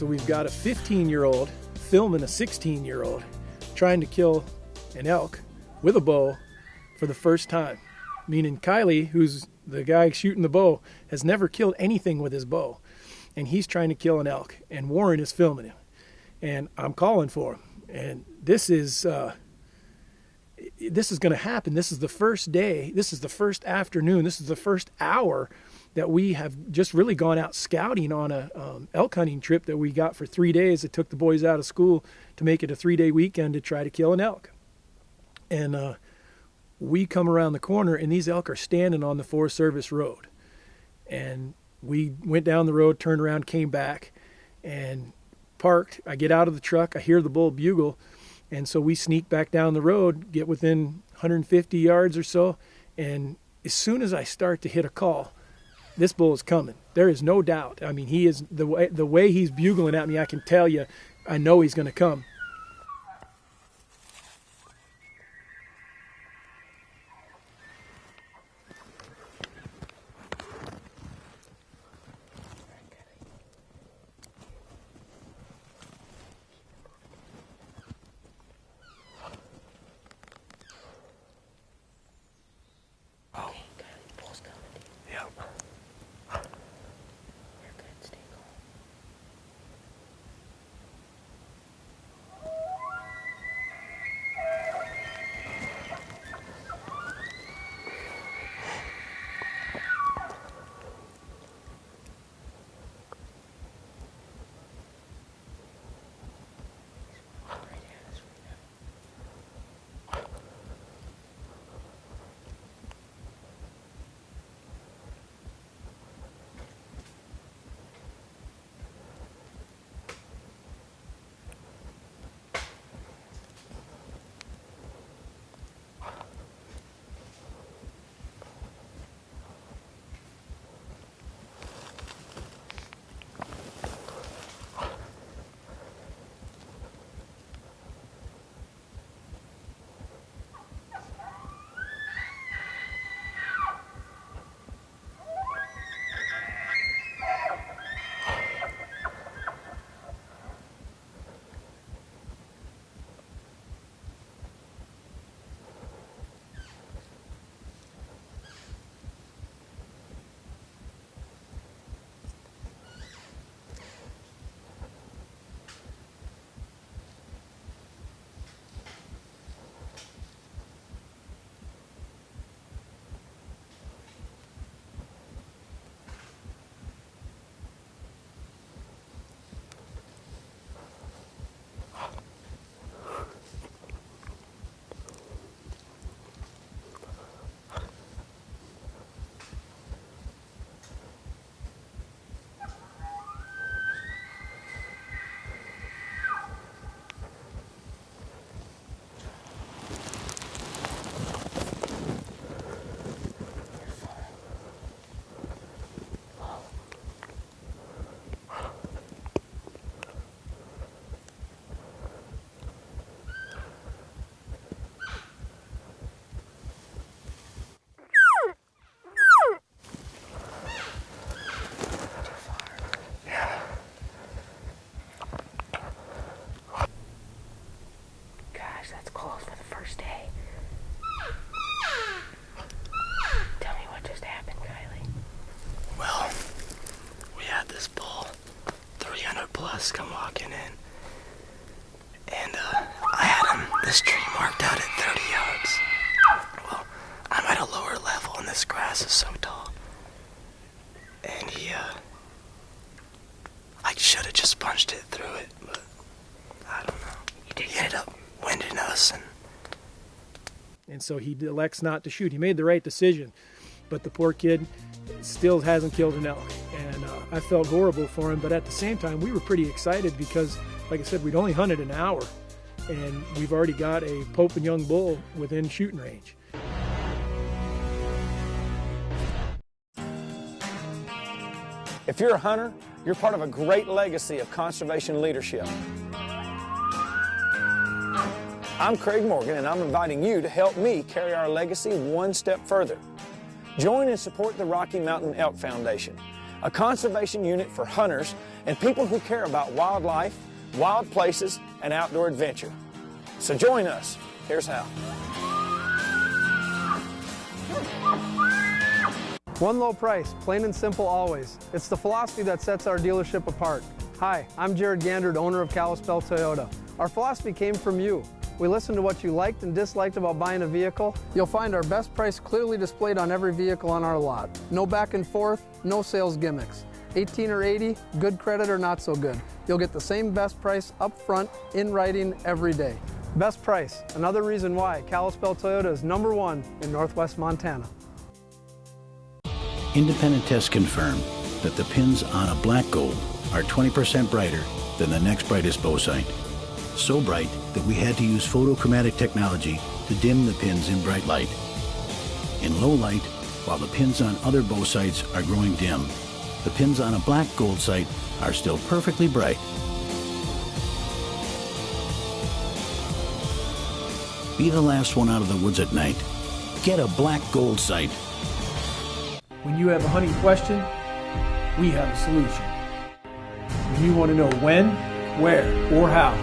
So we've got a 15-year-old filming a 16-year-old trying to kill an elk with a bow for the first time. Meaning Kylie, who's the guy shooting the bow, has never killed anything with his bow. And he's trying to kill an elk. And Warren is filming him. And I'm calling for him. And this is going to happen. This is the first day. This is the first afternoon. This is the first hour that we have just really gone out scouting on a elk hunting trip that we got for 3 days. It took the boys out of school to make it a 3-day weekend to try to kill an elk. And we come around the corner, and these elk are standing on the Forest Service road. And we went down the road, turned around, came back, and parked. I get out of the truck. I hear the bull bugle. And so we sneak back down the road, get within 150 yards or so. And as soon as I start to hit a call, this bull is coming. There is no doubt. I mean, he is the way he's bugling at me, I can tell you, I know he's going to come. Come walking in, and I had him this tree marked out at 30 yards. Well, I'm at a lower level and this grass is so tall, and I should have just punched it through it, but I don't know. He ended up winding us, and so he elects not to shoot. He made the right decision, but the poor kid still hasn't killed an elk. And I felt horrible for him, but at the same time, we were pretty excited because, like I said, we'd only hunted an hour, and we've already got a Pope and Young bull within shooting range. If you're a hunter, you're part of a great legacy of conservation leadership. I'm Craig Morgan, and I'm inviting you to help me carry our legacy one step further. Join and support the Rocky Mountain Elk Foundation. a conservation unit for hunters and people who care about wildlife, wild places, and outdoor adventure. So join us. Here's how. One low price, plain and simple always. It's the philosophy that sets our dealership apart. Hi, I'm Jared Gandard, owner of Kalispell Toyota. Our philosophy came from you. We listened to what you liked and disliked about buying a vehicle. You'll find our best price clearly displayed on every vehicle on our lot. No back and forth, no sales gimmicks. 18 or 80, good credit or not so good. You'll get the same best price up front, in writing, every day. Best price, another reason why Kalispell Toyota is #1 in Northwest Montana. Independent tests confirm that the pins on a black gold are 20% brighter than the next brightest bow sight. So bright that we had to use photochromatic technology to dim the pins in bright light. In low light, while the pins on other bow sights are growing dim, the pins on a black gold sight are still perfectly bright. Be the last one out of the woods at night. Get a black gold sight. When you have a hunting question, we have a solution. When you want to know when, where, or how.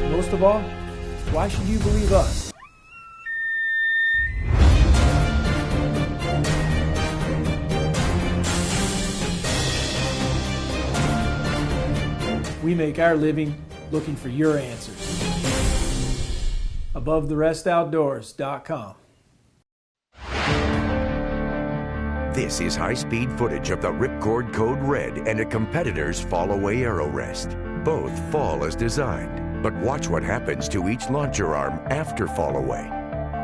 Most of all, why should you believe us? We make our living looking for your answers. AboveTheRestOutdoors.com. This is high-speed footage of the Ripcord Code Red and a competitor's fall-away arrow rest. Both fall as designed, but watch what happens to each launcher arm after fall-away.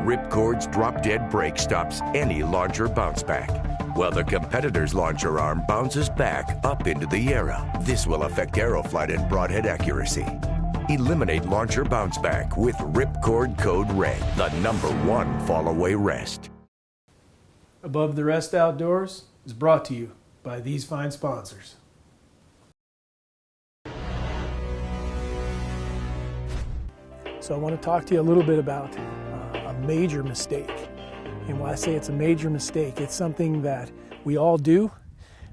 Ripcord's drop-dead brake stops any launcher bounce back, while the competitor's launcher arm bounces back up into the arrow. This will affect arrow flight and broadhead accuracy. Eliminate launcher bounce back with Ripcord Code Red, the #1 fall-away rest. Above the Rest Outdoors is brought to you by these fine sponsors. So I want to talk to you a little bit about a major mistake. And when I say it's a major mistake, it's something that we all do.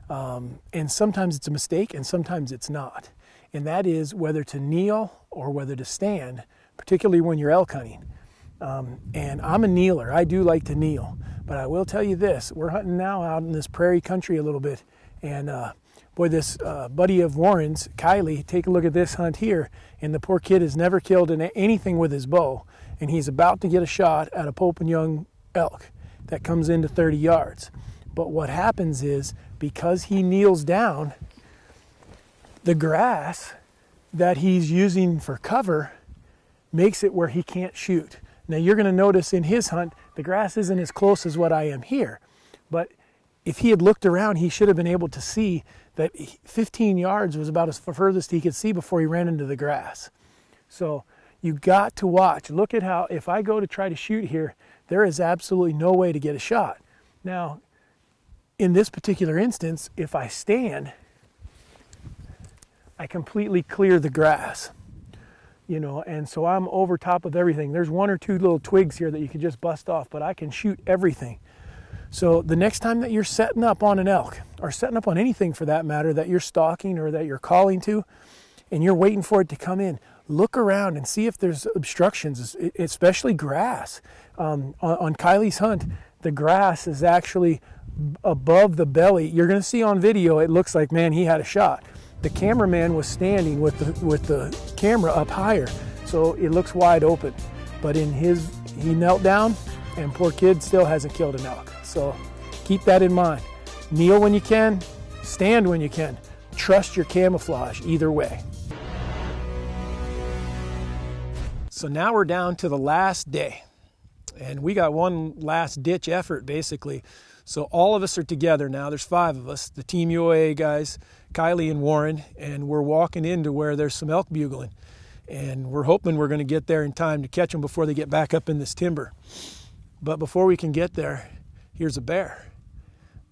And sometimes it's a mistake and sometimes it's not. And that is whether to kneel or whether to stand, particularly when you're elk hunting. And I'm a kneeler. I do like to kneel. But I will tell you this, we're hunting now out in this prairie country a little bit. And boy, this buddy of Warren's, Kylie, take a look at this hunt here. And the poor kid has never killed anything with his bow. And he's about to get a shot at a Pope and Young elk that comes into 30 yards. But what happens is, because he kneels down, the grass that he's using for cover makes it where he can't shoot. Now you're going to notice in his hunt, the grass isn't as close as what I am here. But if he had looked around, he should have been able to see that 15 yards was about as furthest he could see before he ran into the grass. So you got to watch. Look at how, if I go to try to shoot here, there is absolutely no way to get a shot. Now, in this particular instance, if I stand, I completely clear the grass. You know, and so I'm over top of everything. There's one or two little twigs here that you can just bust off, but I can shoot everything. So the next time that you're setting up on an elk, or setting up on anything for that matter, that you're stalking or that you're calling to, and you're waiting for it to come in, look around and see if there's obstructions, especially grass. On Kylie's hunt, the grass is actually above the belly. You're going to see on video, it looks like, man, he had a shot. The cameraman was standing with the camera up higher, so it looks wide open. But he knelt down, and poor kid still hasn't killed an elk. So keep that in mind. Kneel when you can, stand when you can. Trust your camouflage either way. So now we're down to the last day, and we got one last ditch effort basically. So all of us are together now. There's 5 of us, the Team UOA guys, Kylie and Warren, and we're walking into where there's some elk bugling. And we're hoping we're going to get there in time to catch them before they get back up in this timber. But before we can get there, here's a bear.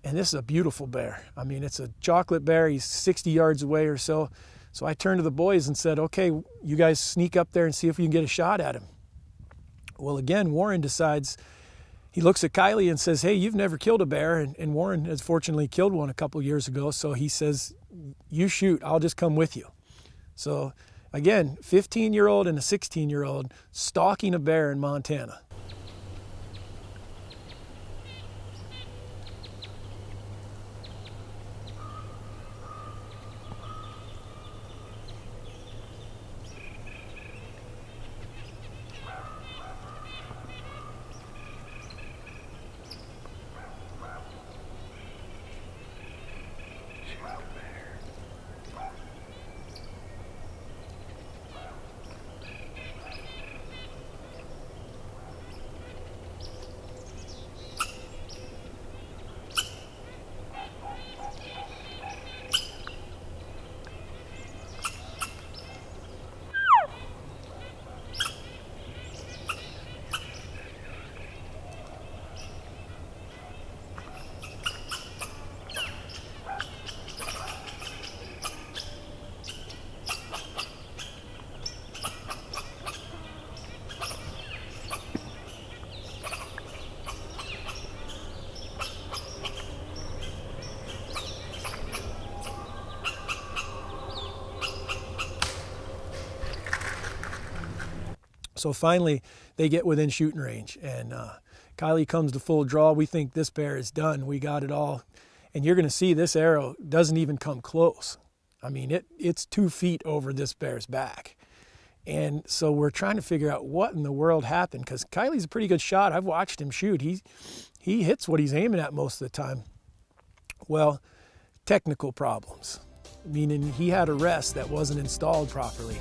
And this is a beautiful bear. I mean, it's a chocolate bear. He's 60 yards away or so. So I turned to the boys and said, okay, you guys sneak up there and see if we can get a shot at him. Well, again, Warren decides he looks at Kylie and says, hey, you've never killed a bear. And Warren has fortunately killed one a couple years ago. So he says, you shoot, I'll just come with you. So again, 15-year-old and a 16-year-old stalking a bear in Montana. So finally, they get within shooting range, and Kylie comes to full draw. We think this bear is done. We got it all. And you're going to see this arrow doesn't even come close. I mean, it's 2 feet over this bear's back. And so we're trying to figure out what in the world happened, because Kylie's a pretty good shot. I've watched him shoot. He hits what he's aiming at most of the time. Well, technical problems, meaning he had a rest that wasn't installed properly.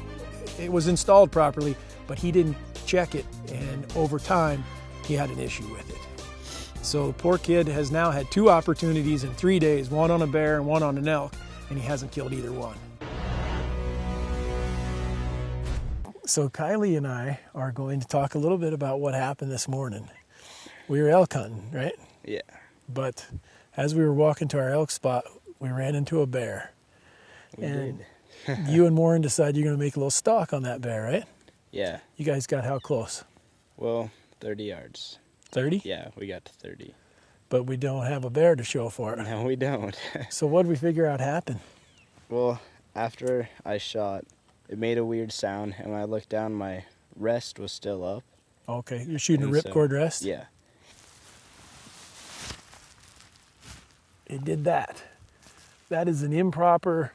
It was installed properly, but he didn't check it, and over time, he had an issue with it. So the poor kid has now had 2 opportunities in 3 days, one on a bear and one on an elk, and he hasn't killed either one. So Kylie and I are going to talk a little bit about what happened this morning. We were elk hunting, right? Yeah. But as we were walking to our elk spot, we ran into a bear. We did. You and Warren decided you're going to make a little stalk on that bear, right? Yeah. You guys got how close? Well, 30 yards. 30? Yeah, we got to 30. But we don't have a bear to show for it. No, we don't. So what did we figure out happened? Well, after I shot, it made a weird sound, and when I looked down, my rest was still up. Okay, you're shooting a And ripcord rest? Yeah. It did that. That is an improper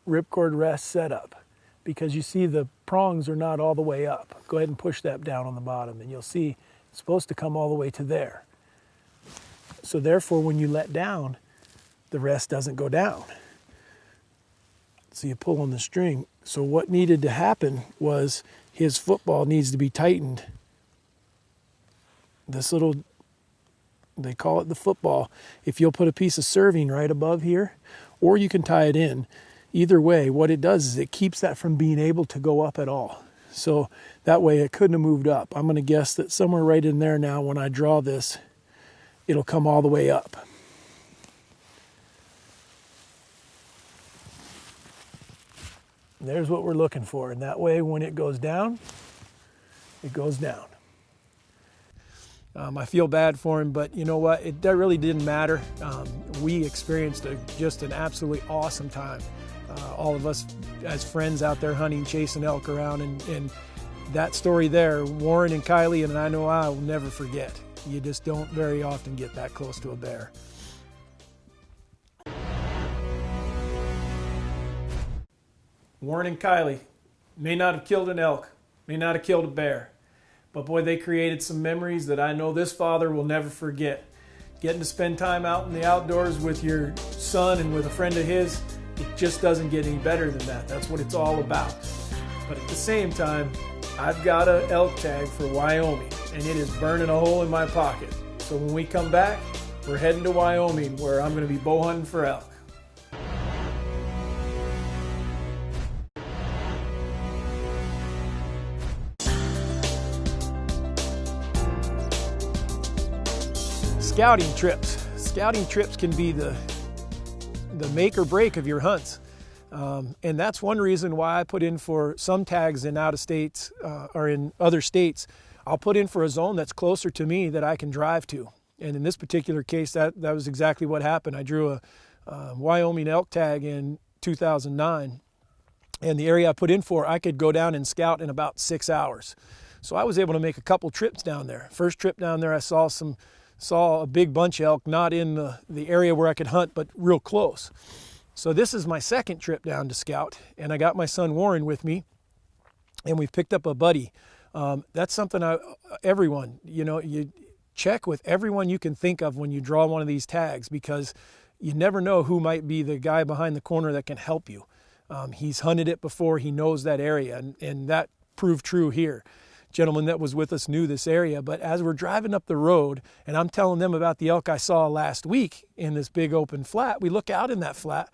ripcord rest setup, because you see the prongs are not all the way up. Go ahead and push that down on the bottom, and you'll see it's supposed to come all the way to there. So therefore, when you let down, the rest doesn't go down. So you pull on the string. So what needed to happen was his football needs to be tightened. This little, they call it the football. If you'll put a piece of serving right above here, or you can tie it in, either way, what it does is it keeps that from being able to go up at all. So that way it couldn't have moved up. I'm going to guess that somewhere right in there now, when I draw this, it'll come all the way up. There's what we're looking for. And that way, when it goes down, it goes down. I feel bad for him, but you know what? That really didn't matter. We experienced just an absolutely awesome time. All of us as friends out there hunting, chasing elk around, and that story there, Warren and Kylie, and I know I will never forget. You just don't very often get that close to a bear. Warren and Kylie may not have killed an elk, may not have killed a bear, but boy, they created some memories that I know this father will never forget. Getting to spend time out in the outdoors with your son and with a friend of his, it just doesn't get any better than that. That's what it's all about. But at the same time, I've got an elk tag for Wyoming, and it is burning a hole in my pocket. So when we come back, we're heading to Wyoming, where I'm going to be bow hunting for elk. Scouting trips. Scouting trips can be the make or break of your hunts. And that's one reason why I put in for some tags in out of states or in other states. I'll put in for a zone that's closer to me that I can drive to. And in this particular case, that was exactly what happened. I drew a Wyoming elk tag in 2009, and the area I put in for, I could go down and scout in about 6 hours. So I was able to make a couple trips down there. First trip down there, I saw a big bunch of elk, not in the area where I could hunt, but real close. So this is my second trip down to scout, and I got my son Warren with me, and we've picked up a buddy. That's something everyone, you check with everyone you can think of when you draw one of these tags, because you never know who might be the guy behind the corner that can help you. He's hunted it before, he knows that area, and that proved true here. Gentleman that was with us knew this area, but as we're driving up the road and I'm telling them about the elk I saw last week in this big open flat, we look out in that flat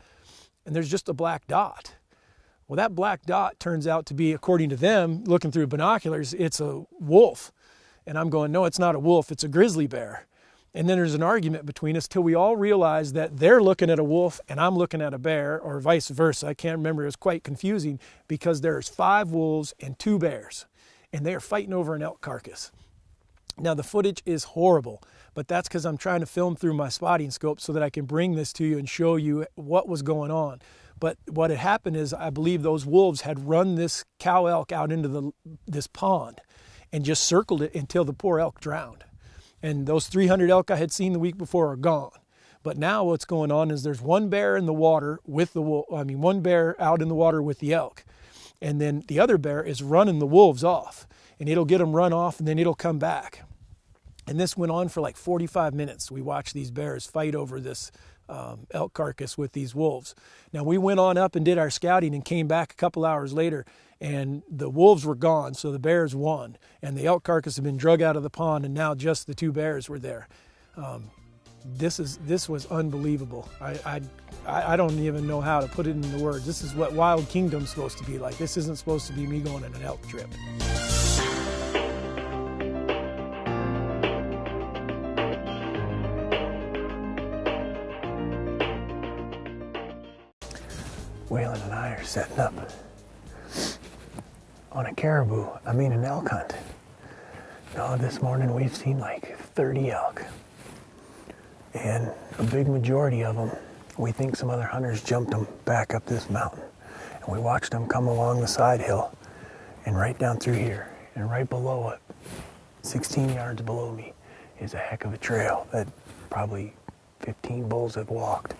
and there's just a black dot. Well, that black dot turns out to be, according to them, looking through binoculars, it's a wolf. And I'm going, no, it's not a wolf, it's a grizzly bear. And then there's an argument between us till we all realize that they're looking at a wolf and I'm looking at a bear, or vice versa. I can't remember. It was quite confusing because there's 5 wolves and 2 bears, and they are fighting over an elk carcass. Now, the footage is horrible, but that's because I'm trying to film through my spotting scope so that I can bring this to you and show you what was going on. But what had happened is, I believe those wolves had run this cow elk out into this pond and just circled it until the poor elk drowned. And those 300 elk I had seen the week before are gone. But now what's going on is there's one bear in the water with the wolf. One bear out in the water with the elk. And then the other bear is running the wolves off. And it'll get them run off and then it'll come back. And this went on for like 45 minutes. We watched these bears fight over this elk carcass with these wolves. Now we went on up and did our scouting and came back a couple hours later, and the wolves were gone, so the bears won. And the elk carcass had been drug out of the pond, and now just the 2 bears were there. This was unbelievable. I don't even know how to put it into words. This is what Wild Kingdom's supposed to be like. This isn't supposed to be me going on an elk trip. Waylon and I are setting up on an elk hunt. Now, this morning we've seen like 30 elk, and a big majority of them, we think some other hunters jumped them back up this mountain, and we watched them come along the side hill and right down through here, and right below it, 16 yards below me, is a heck of a trail that probably 15 bulls have walked.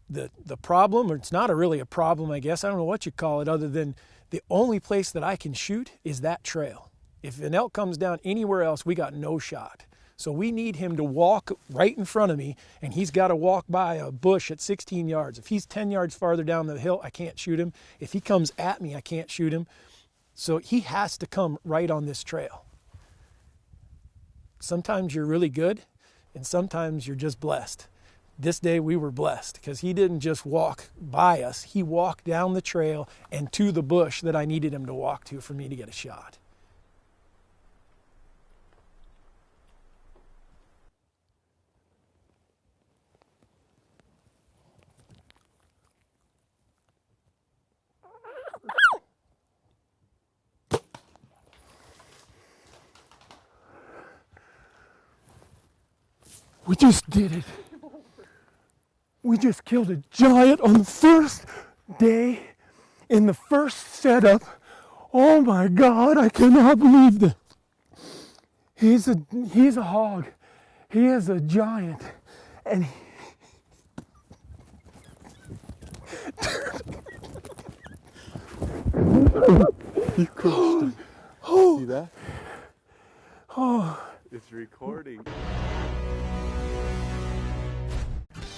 The problem, or it's not really a problem, I guess, I don't know what you call it, other than the only place that I can shoot is that trail. If an elk comes down anywhere else, we got no shot. So we need him to walk right in front of me, and he's got to walk by a bush at 16 yards. If he's 10 yards farther down the hill, I can't shoot him. If he comes at me, I can't shoot him. So he has to come right on this trail. Sometimes you're really good, and sometimes you're just blessed. This day we were blessed because he didn't just walk by us. He walked down the trail and to the bush that I needed him to walk to for me to get a shot. We just did it. We just killed a giant on the first day in the first setup. Oh my God, I cannot believe this. He's a hog. He is a giant. And you crushed him. Oh. See that? Oh. It's recording.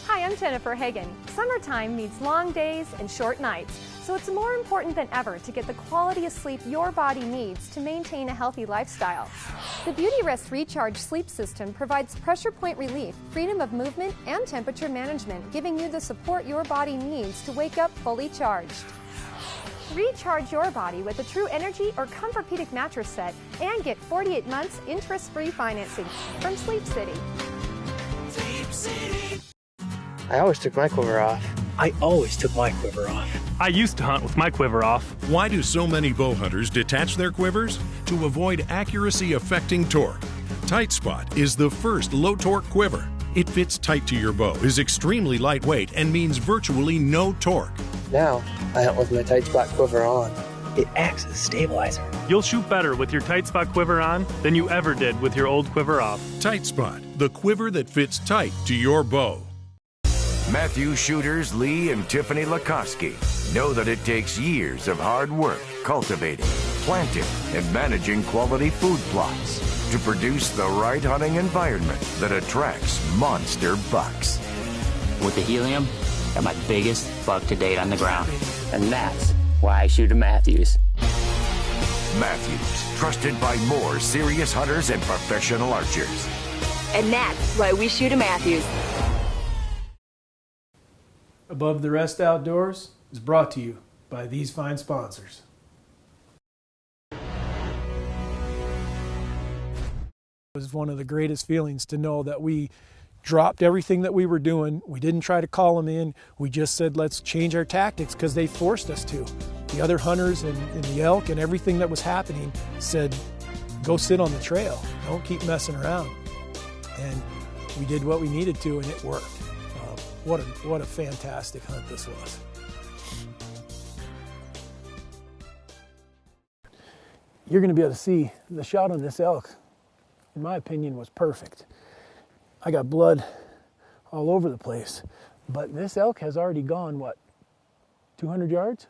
Hi, I'm Jennifer Hagan. Summertime means long days and short nights, so it's more important than ever to get the quality of sleep your body needs to maintain a healthy lifestyle. The Beauty Rest Recharge Sleep System provides pressure point relief, freedom of movement, and temperature management, giving you the support your body needs to wake up fully charged. Recharge your body with a True Energy or Comfortpedic mattress set and get 48 months interest-free financing from Sleep City. I always took my cover off. I always took my quiver off. I used to hunt with my quiver off. Why do so many bow hunters detach their quivers? To avoid accuracy-affecting torque. Tight Spot is the first low-torque quiver. It fits tight to your bow, is extremely lightweight, and means virtually no torque. Now, I hunt with my Tight Spot quiver on. It acts as a stabilizer. You'll shoot better with your Tight Spot quiver on than you ever did with your old quiver off. Tight Spot, the quiver that fits tight to your bow. Matthew shooters Lee and Tiffany Lakoski know that it takes years of hard work cultivating, planting, and managing quality food plots to produce the right hunting environment that attracts monster bucks. With the helium, got my biggest buck to date on the ground. And that's why I shoot a Matthews. Matthews, trusted by more serious hunters and professional archers. And that's why we shoot a Matthews. Above the Rest Outdoors is brought to you by these fine sponsors. It was one of the greatest feelings to know that we dropped everything that we were doing. We didn't try to call them in. We just said, let's change our tactics because they forced us to. The other hunters and the elk and everything that was happening said, go sit on the trail. Don't keep messing around. And we did what we needed to, and it worked. What a fantastic hunt this was. You're going to be able to see the shot on this elk, in my opinion, was perfect. I got blood all over the place, but this elk has already gone, what, 200 yards?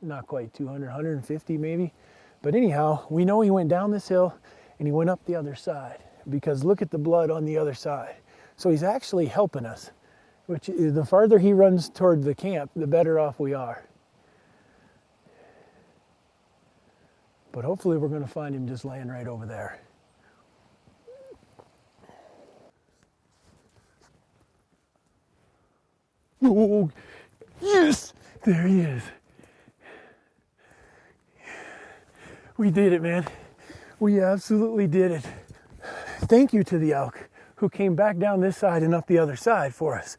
Not quite 200, 150 maybe. But anyhow, we know he went down this hill and he went up the other side, because look at the blood on the other side. So he's actually helping us. Which is, the farther he runs toward the camp, the better off we are. But hopefully we're going to find him just laying right over there. Oh, yes! There he is. We did it, man. We absolutely did it. Thank you to the elk who came back down this side and up the other side for us.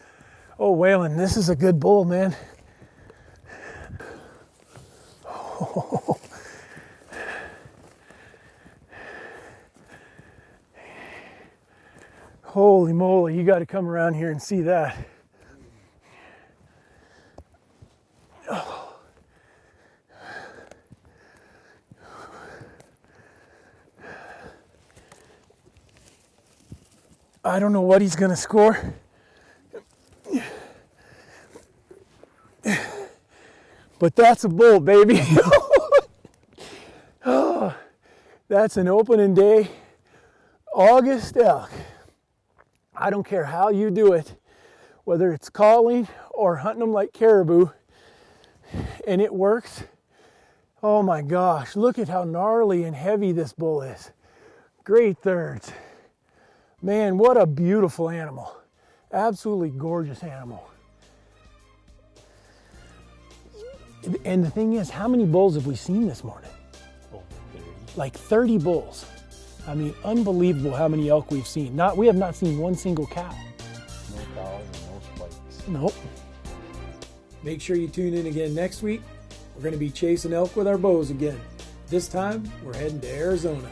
Oh, Waylon, this is a good bull, man. Oh. Holy moly, you got to come around here and see that. Oh. I don't know what he's going to score. But that's a bull, baby. Oh, that's an opening day August elk. I don't care how you do it, whether it's calling or hunting them like caribou, and it works. Oh my gosh, look at how gnarly and heavy this bull is. Great thirds. Man, what a beautiful animal. Absolutely gorgeous animal. And the thing is, how many bulls have we seen this morning? Like 30 bulls. I mean, unbelievable how many elk we've seen. We have not seen one single cow. No cows and no spikes. Nope. Make sure you tune in again next week. We're going to be chasing elk with our bows again. This time, we're heading to Arizona.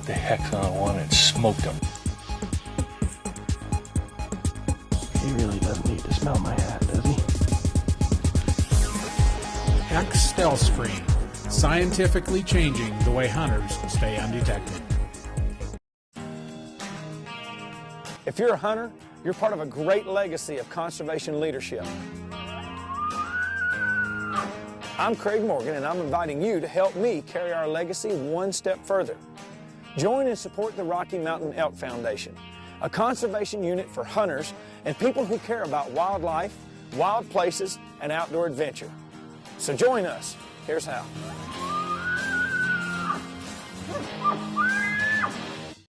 The hex on one and smoked him. He really doesn't need to smell my hat, does he? X Stealth Screen, scientifically changing the way hunters stay undetected. If you're a hunter, you're part of a great legacy of conservation leadership. I'm Craig Morgan, and I'm inviting you to help me carry our legacy one step further. Join and support the Rocky Mountain Elk Foundation, a conservation unit for hunters and people who care about wildlife, wild places, and outdoor adventure. So join us. Here's how.